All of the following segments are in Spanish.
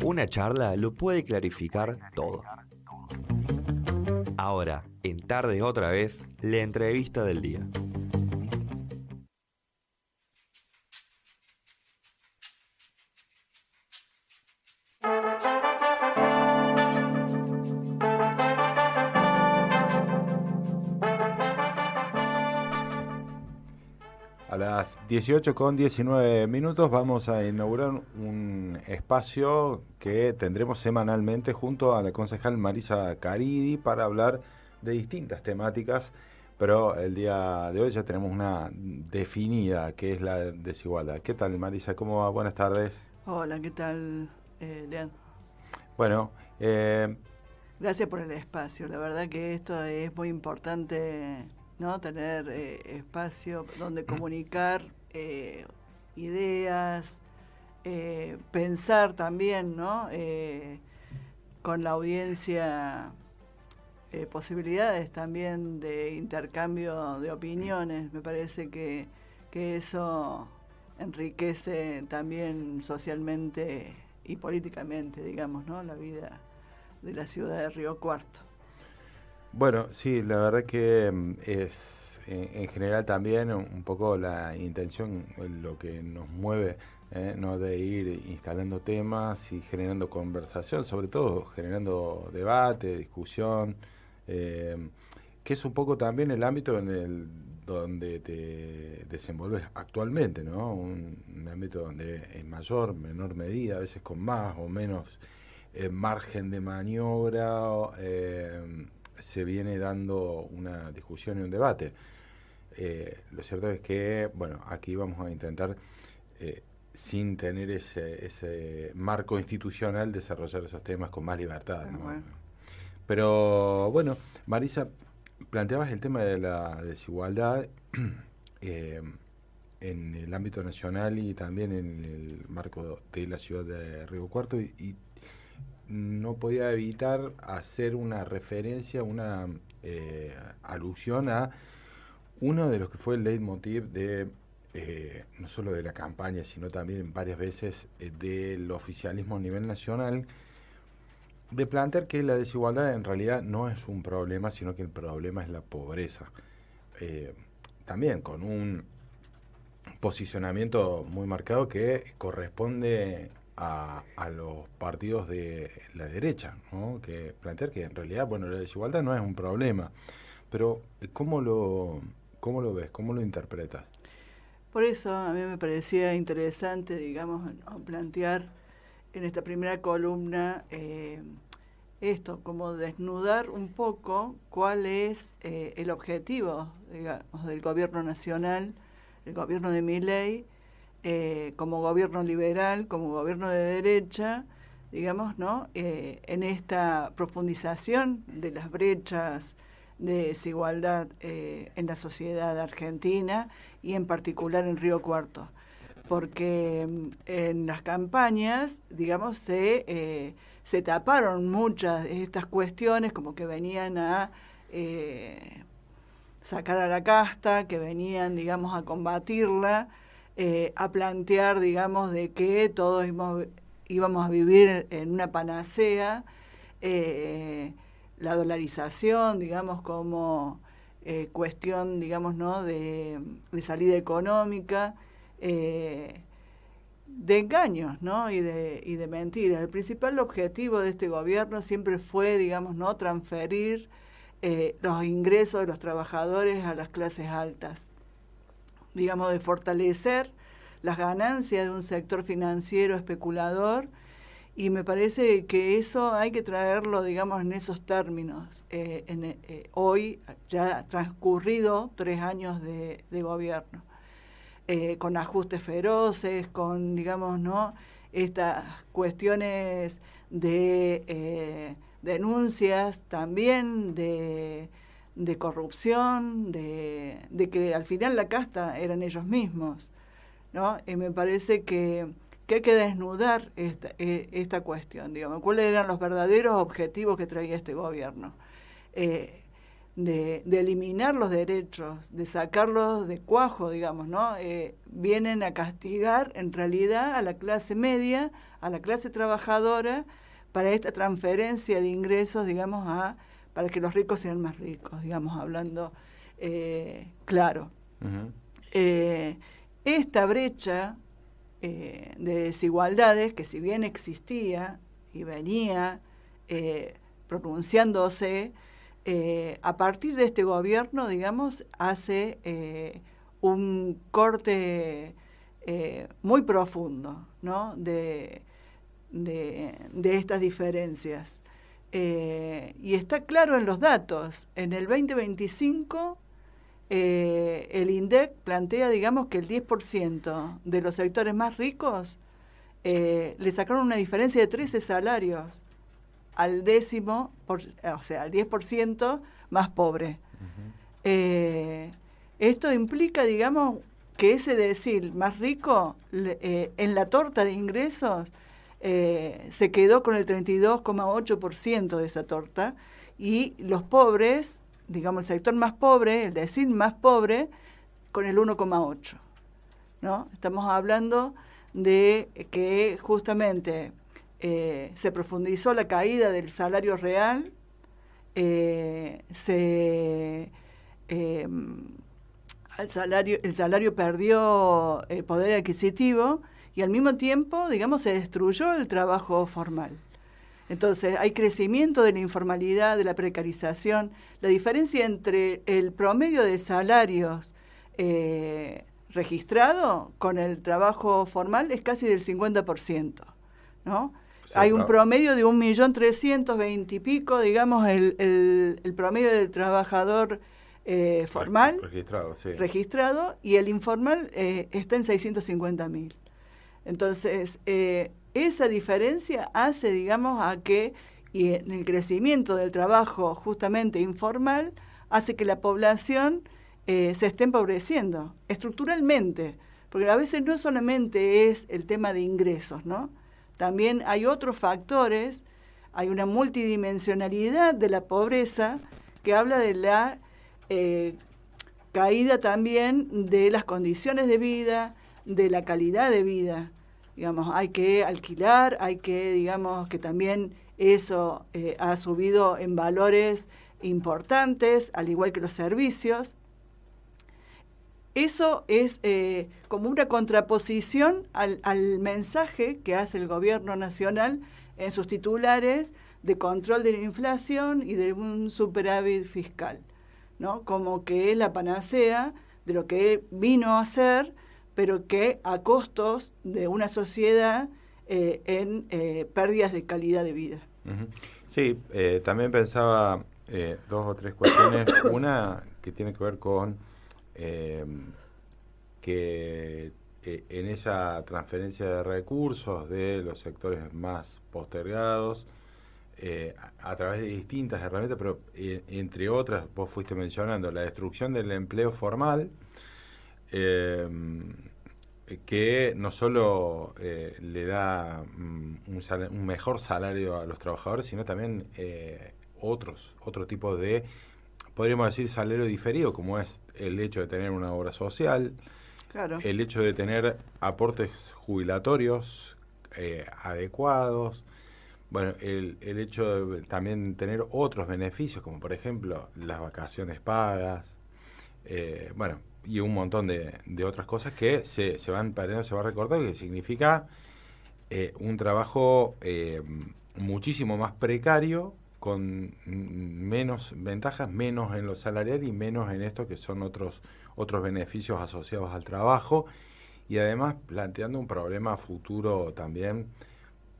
Una charla lo puede clarificar todo. Ahora, en Tarde otra vez, la entrevista del día. A las 18:19 vamos a inaugurar un espacio que tendremos semanalmente junto a la concejal Marisa Caridi para hablar de distintas temáticas, pero el día de hoy ya tenemos una definida, que es la desigualdad. ¿Qué tal, Marisa? ¿Cómo va? Buenas tardes. Hola, ¿qué tal, Lean? Bueno, gracias por el espacio. La verdad que esto es muy importante, ¿no? Tener espacio donde comunicar ideas, pensar también, ¿no? Con la audiencia, posibilidades también de intercambio de opiniones. Me parece que eso enriquece también socialmente y políticamente, digamos, ¿no? La vida de la ciudad de Río Cuarto. bueno, sí, la verdad que es en general también un poco la intención, lo que nos mueve, ¿no? De ir instalando temas y generando conversación, sobre todo generando debate, discusión, eh, que es un poco también el ámbito en el donde te desenvolves actualmente, ¿no? Un ámbito donde en mayor, menor medida, a veces con más o menos margen de maniobra, se viene dando una discusión y un debate. Lo cierto es que, bueno, aquí vamos a intentar, sin tener ese marco institucional, desarrollar esos temas con más libertad, ¿no? Bueno. Pero, bueno, Marisa, planteabas el tema de la desigualdad eh, en el ámbito nacional y también en el marco de la ciudad de Río Cuarto y no podía evitar hacer una referencia, una alusión a uno de los que fue el leitmotiv de no solo de la campaña, sino también varias veces del oficialismo a nivel nacional, de plantear que la desigualdad en realidad no es un problema, sino que el problema es la pobreza. También con un posicionamiento muy marcado que corresponde a los partidos de la derecha, ¿no? Que plantear que en realidad, bueno, la desigualdad no es un problema, pero ¿cómo lo ves? ¿Cómo lo interpretas? Por eso a mí me parecía interesante, digamos, ¿no? Plantear en esta primera columna esto, como desnudar un poco cuál es el objetivo, digamos, del gobierno nacional, el gobierno de Milei, como gobierno liberal, como gobierno de derecha, digamos, ¿no? En esta profundización de las brechas de desigualdad en la sociedad argentina y en particular en Río Cuarto. Porque en las campañas, digamos, se taparon muchas de estas cuestiones, como que venían a sacar a la casta, que venían, digamos, a combatirla, a plantear, digamos, de que todos íbamos a vivir en una panacea, la dolarización, digamos, como cuestión, digamos, ¿no? de salida económica, de engaños, ¿no? y de mentiras. El principal objetivo de este gobierno siempre fue, digamos, ¿no? transferir los ingresos de los trabajadores a las clases altas, digamos, de fortalecer las ganancias de un sector financiero especulador, y me parece que eso hay que traerlo, digamos, en esos términos. Hoy, ya transcurrido 3 años de gobierno, con ajustes feroces, con, digamos, ¿no? estas cuestiones de denuncias también de corrupción, de que al final la casta eran ellos mismos, ¿no? Y me parece que hay que desnudar esta cuestión, digamos, cuáles eran los verdaderos objetivos que traía este gobierno. de eliminar los derechos, de sacarlos de cuajo, digamos, ¿no? Vienen a castigar en realidad a la clase media, a la clase trabajadora, para esta transferencia de ingresos, digamos, para que los ricos sean más ricos, digamos, hablando claro. Uh-huh. Esta brecha de desigualdades, que si bien existía y venía pronunciándose, a partir de este gobierno, digamos, hace un corte muy profundo, ¿no? de estas diferencias. Y está claro en los datos. En el 2025, el INDEC plantea, digamos, que el 10% de los sectores más ricos le sacaron una diferencia de 13 salarios al 10% más pobre. Uh-huh. Esto implica, digamos, que ese decil más rico en la torta de ingresos se quedó con el 32,8% de esa torta, y los pobres, digamos, el sector más pobre, el decil más pobre, con el 1,8%, ¿no? Estamos hablando de que justamente se profundizó la caída del salario real, el salario perdió poder adquisitivo, y al mismo tiempo, digamos, se destruyó el trabajo formal. Entonces, hay crecimiento de la informalidad, de la precarización. La diferencia entre el promedio de salarios registrado con el trabajo formal es casi del 50%, ¿no? Sí, hay un promedio de 1.320.000 y pico, digamos, el promedio del trabajador formal registrado, y el informal está en 650.000. Entonces, esa diferencia hace, digamos, a que, y en el crecimiento del trabajo justamente informal, hace que la población se esté empobreciendo estructuralmente, porque a veces no solamente es el tema de ingresos, ¿no? También hay otros factores, hay una multidimensionalidad de la pobreza que habla de la caída también de las condiciones de vida, de la calidad de vida. Digamos, hay que alquilar, hay que, digamos, que también eso ha subido en valores importantes, al igual que los servicios. Eso es como una contraposición al mensaje que hace el gobierno nacional en sus titulares de control de la inflación y de un superávit fiscal, ¿no? Como que es la panacea de lo que vino a hacer, pero que a costos de una sociedad en pérdidas de calidad de vida. Uh-huh. Sí, también pensaba dos o tres cuestiones. Una que tiene que ver con que en esa transferencia de recursos de los sectores más postergados, a través de distintas herramientas, pero entre otras, vos fuiste mencionando la destrucción del empleo formal, que no solo le da un mejor salario a los trabajadores, sino también otro tipo de, podríamos decir, salario diferido, como es el hecho de tener una obra social, claro, el hecho de tener aportes jubilatorios adecuados, bueno, el hecho de también tener otros beneficios, como por ejemplo las vacaciones pagas, bueno, y un montón de otras cosas que se van perdiendo, se va recortando, que significa un trabajo muchísimo más precario, con menos ventajas, menos en lo salarial y menos en esto que son otros beneficios asociados al trabajo, y además planteando un problema futuro también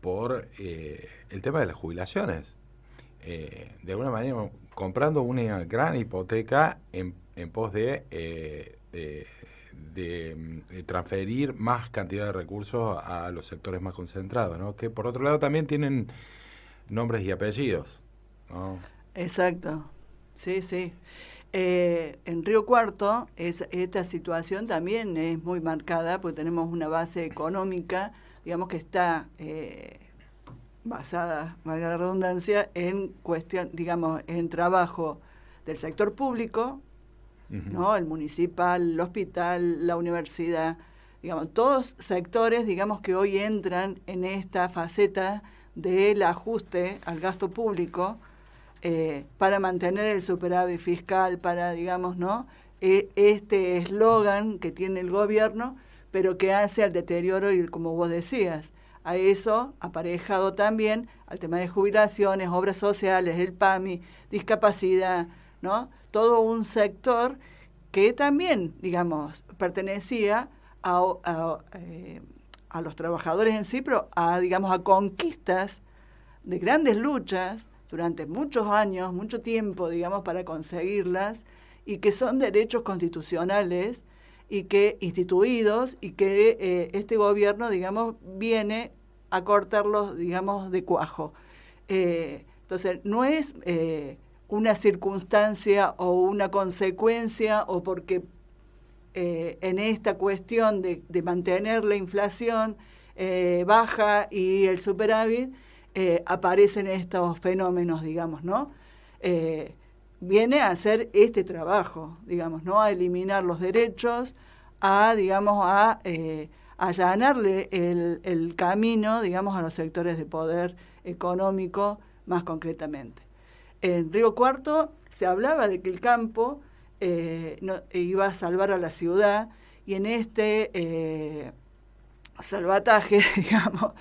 por el tema de las jubilaciones. De alguna manera, comprando una gran hipoteca en pos de transferir más cantidad de recursos a los sectores más concentrados, ¿no? Que por otro lado también tienen nombres y apellidos, ¿no? Exacto, sí, sí. En Río Cuarto esta situación también es muy marcada, porque tenemos una base económica, digamos, que está basada, valga la redundancia, en cuestión, digamos, en trabajo del sector público, Ujú. ¿no? El municipal, el hospital, la universidad, digamos, todos sectores, digamos, que hoy entran en esta faceta del ajuste al gasto público para mantener el superávit fiscal, para, digamos, ¿no? Este eslogan que tiene el gobierno, pero que hace al deterioro, y como vos decías, a eso aparejado también al tema de jubilaciones, obras sociales, el PAMI, discapacidad, ¿no? Todo un sector que también, digamos, pertenecía a los trabajadores en sí, pero digamos, a conquistas de grandes luchas durante muchos años, mucho tiempo, digamos, para conseguirlas, y que son derechos constitucionales y que instituidos, y que este gobierno, digamos, viene a cortarlos, digamos, de cuajo. Entonces, no es una circunstancia o una consecuencia, o porque en esta cuestión de mantener la inflación baja y el superávit, aparecen estos fenómenos, digamos, ¿no? Viene a hacer este trabajo, digamos, ¿no? A eliminar los derechos, digamos, a allanarle el camino, digamos, a los sectores de poder económico, más concretamente. En Río Cuarto se hablaba de que el campo iba a salvar a la ciudad, y en este salvataje, digamos,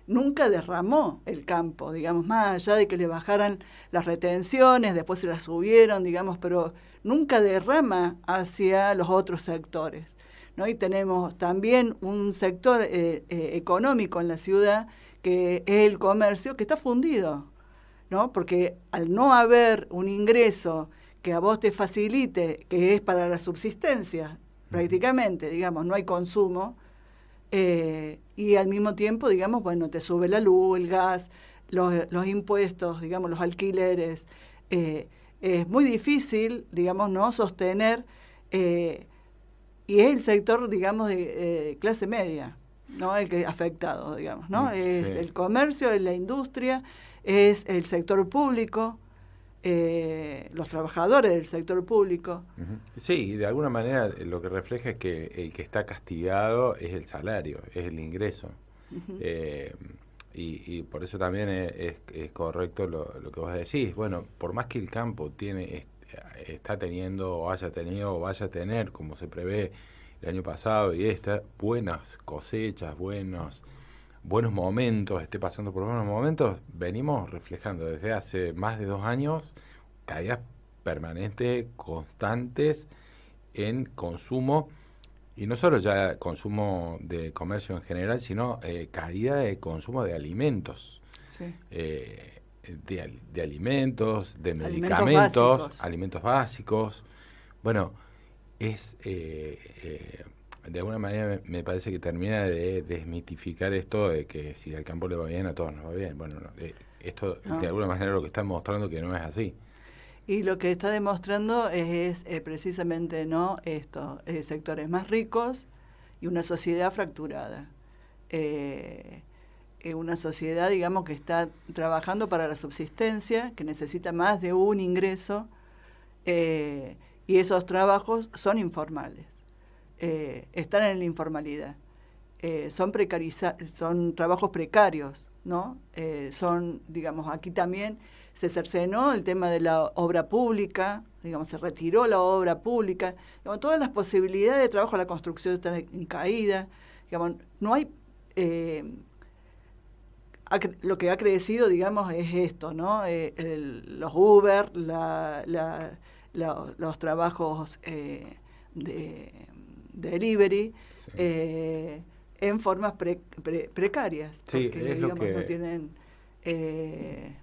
nunca derramó el campo, digamos, más allá de que le bajaran las retenciones, después se las subieron, digamos, pero nunca derrama hacia los otros sectores, ¿no? Y tenemos también un sector económico en la ciudad, que es el comercio, que está fundido, ¿no? Porque al no haber un ingreso que a vos te facilite, que es para la subsistencia, prácticamente, digamos, no hay consumo, y al mismo tiempo, digamos, bueno, te sube la luz, el gas, los impuestos, digamos, los alquileres. Es muy difícil, digamos, no sostener, y es el sector, digamos, de clase media, ¿no? El que afectado, digamos, ¿no? Es el comercio, es la industria, es el sector público, los trabajadores del sector público. Sí, y de alguna manera lo que refleja es que el que está castigado es el salario, es el ingreso. Uh-huh. Y por eso también es correcto lo que vos decís. Bueno, por más que el campo está teniendo, o haya tenido, o vaya a tener, como se prevé el año pasado, y buenas cosechas, buenos momentos, esté pasando por buenos momentos, venimos reflejando desde hace más de 2 años caídas permanentes, constantes en consumo, y no solo ya consumo de comercio en general, sino caída de consumo de alimentos, sí. De alimentos, de medicamentos, alimentos básicos. Bueno, es... de alguna manera me parece que termina de desmitificar esto de que si al campo le va bien, a todos nos va bien. Bueno, esto no. De alguna manera lo que está mostrando que no es así. Y lo que está demostrando es precisamente, ¿no?, esto, sectores más ricos y una sociedad fracturada. Una sociedad, digamos, que está trabajando para la subsistencia, que necesita más de un ingreso, y esos trabajos son informales. Están en la informalidad, son trabajos precarios, ¿no? Son, digamos, aquí también se cercenó el tema de la obra pública, digamos, se retiró la obra pública, digamos, todas las posibilidades de trabajo, la construcción está en caída, digamos, no hay... lo que ha crecido, digamos, es esto, ¿no? Los Uber, los trabajos de delivery, sí. En formas precarias, sí, porque digamos, no tienen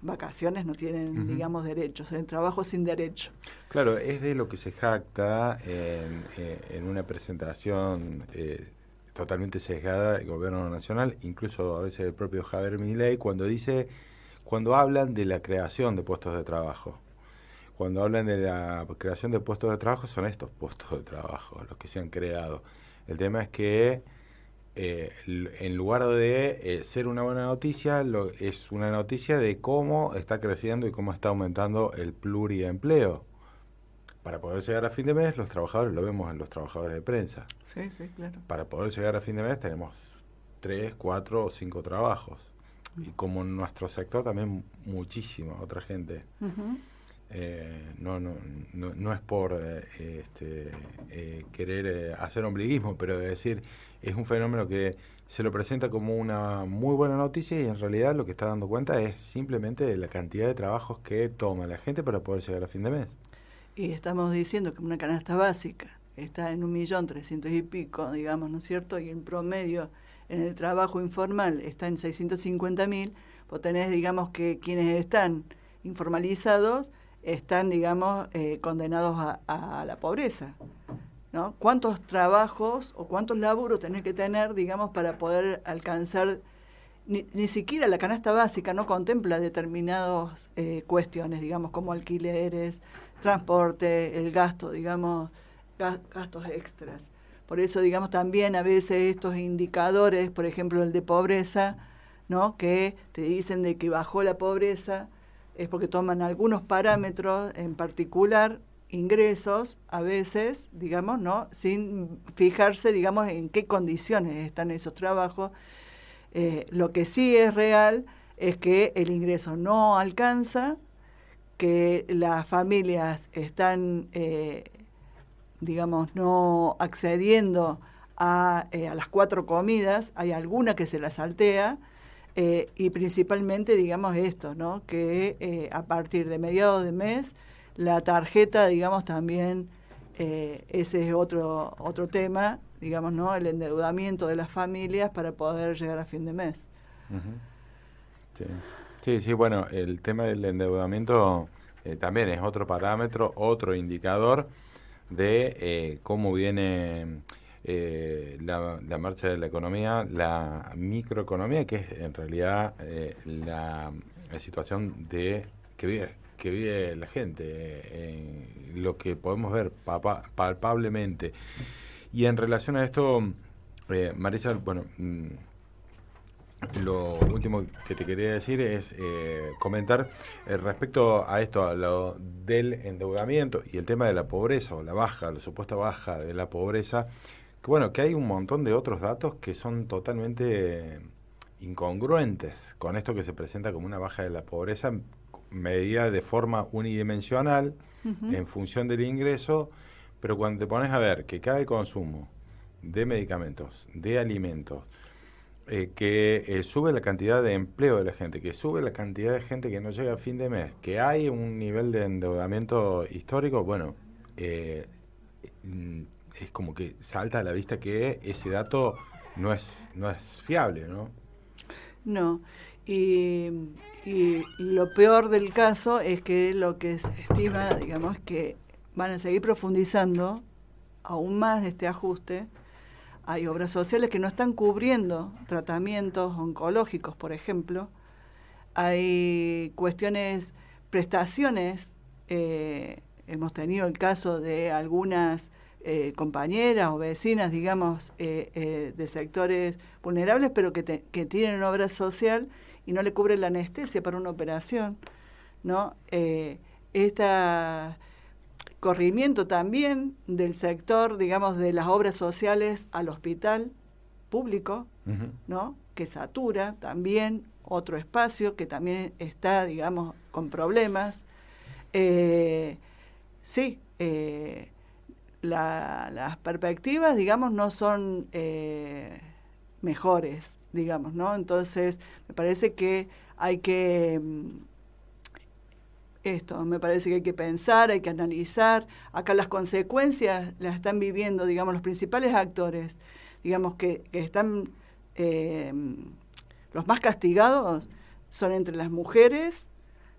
vacaciones, no tienen, digamos, derechos, en trabajo sin derecho. Claro, es de lo que se jacta en una presentación totalmente sesgada del gobierno nacional, incluso a veces el propio Javier Milei, cuando hablan de la creación de puestos de trabajo. Cuando hablan de la creación de puestos de trabajo, son estos puestos de trabajo los que se han creado. El tema es que en lugar de ser una buena noticia, es una noticia de cómo está creciendo y cómo está aumentando el pluriempleo. Para poder llegar a fin de mes, los trabajadores, lo vemos en los trabajadores de prensa. Sí, sí, claro. Para poder llegar a fin de mes tenemos 3, 4 o 5 trabajos. Y como en nuestro sector también muchísima otra gente. Uh-huh. No es por querer hacer ombliguismo, pero de decir, es un fenómeno que se lo presenta como una muy buena noticia y en realidad lo que está dando cuenta es simplemente de la cantidad de trabajos que toma la gente para poder llegar a fin de mes. Y estamos diciendo que una canasta básica está en 1.300.000 y pico, digamos, ¿no es cierto? Y en promedio en el trabajo informal está en 650.000, pues tenés, digamos, que quienes están informalizados están, digamos, condenados a la pobreza, ¿no? ¿Cuántos trabajos o cuántos laburos tenés que tener, digamos, para poder alcanzar? Ni siquiera la canasta básica no contempla determinadas cuestiones, digamos, como alquileres, transporte, el gasto, digamos, gastos extras. Por eso, digamos, también a veces estos indicadores, por ejemplo, el de pobreza, ¿no? Que te dicen de que bajó la pobreza, es porque toman algunos parámetros, en particular ingresos, a veces, digamos, ¿no? Sin fijarse, digamos, en qué condiciones están esos trabajos. Lo que sí es real es que el ingreso no alcanza, que las familias están, digamos, no accediendo a las 4 comidas, hay alguna que se la saltea, y principalmente, digamos, esto, ¿no? Que a partir de mediados de mes, la tarjeta, digamos, también, ese es otro tema, digamos, ¿no? El endeudamiento de las familias para poder llegar a fin de mes. Uh-huh. Sí, bueno, el tema del endeudamiento también es otro parámetro, otro indicador de cómo viene la marcha de la economía, la microeconomía, que es en realidad la situación que vive la gente, lo que podemos ver palpablemente. Y en relación a esto, Marisa, bueno, lo último que te quería decir es comentar respecto a esto, a lo del endeudamiento y el tema de la pobreza o la supuesta baja de la pobreza, que bueno, que hay un montón de otros datos que son totalmente incongruentes con esto que se presenta como una baja de la pobreza medida de forma unidimensional uh-huh. en función del ingreso, pero cuando te pones a ver que cae el consumo de medicamentos, de alimentos, que sube la cantidad de empleo de la gente, que sube la cantidad de gente que no llega a fin de mes, que hay un nivel de endeudamiento histórico, bueno, es como que salta a la vista que ese dato no es fiable, ¿no? No, y lo peor del caso es que lo que se estima, digamos, que van a seguir profundizando aún más este ajuste. Hay obras sociales que no están cubriendo tratamientos oncológicos, por ejemplo. Hay prestaciones. Hemos tenido el caso de algunas compañeras o vecinas, digamos, de sectores vulnerables, pero que tienen una obra social y no le cubre la anestesia para una operación, ¿no? Corrimiento también del sector, digamos, de las obras sociales al hospital público, uh-huh. ¿no? Que satura también otro espacio que también está, digamos, con problemas. Las perspectivas, digamos, no son mejores, digamos, ¿no? Entonces, me parece que hay que... me parece que hay que pensar, hay que analizar. Acá las consecuencias las están viviendo, digamos, los principales actores, digamos, que están, los más castigados son entre las mujeres,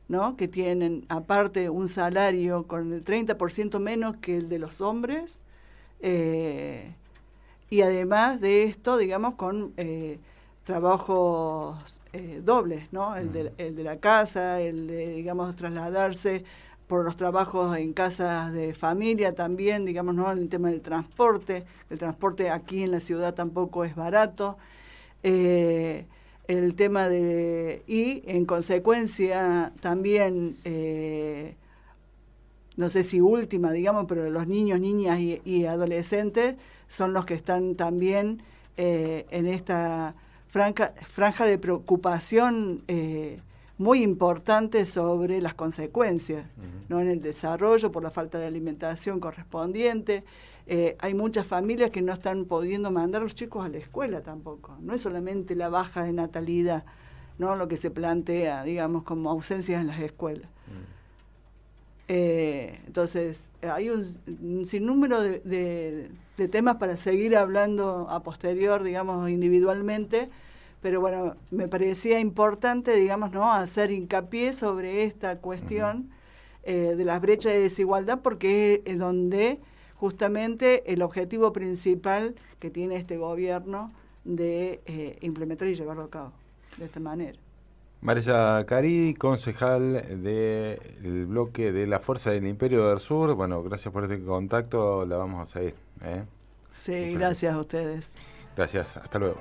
¿no? Que tienen, aparte, un salario con el 30% menos que el de los hombres, y además de esto, digamos, con... trabajos dobles, ¿no? El de la casa, el de, digamos, trasladarse por los trabajos en casas de familia también, digamos, ¿no? El tema del transporte. El transporte aquí en la ciudad tampoco es barato. El tema y en consecuencia también, no sé si última, digamos, pero los niños, niñas y adolescentes son los que están también en esta franja de preocupación muy importante sobre las consecuencias, ¿no? En el desarrollo, por la falta de alimentación correspondiente. Hay muchas familias que no están pudiendo mandar a los chicos a la escuela tampoco. No es solamente la baja de natalidad, ¿no? Lo que se plantea, digamos, como ausencias en las escuelas. Entonces, hay un sinnúmero de temas para seguir hablando a posterior, digamos, individualmente, pero bueno, me parecía importante, digamos, ¿no? Hacer hincapié sobre esta cuestión de las brechas de desigualdad, porque es donde justamente el objetivo principal que tiene este gobierno de implementar y llevarlo a cabo de esta manera. Marisa Caridi, concejal del bloque de la Fuerza del Imperio del Sur. Bueno, gracias por este contacto, la vamos a seguir. Sí, gracias a ustedes. Gracias, hasta luego.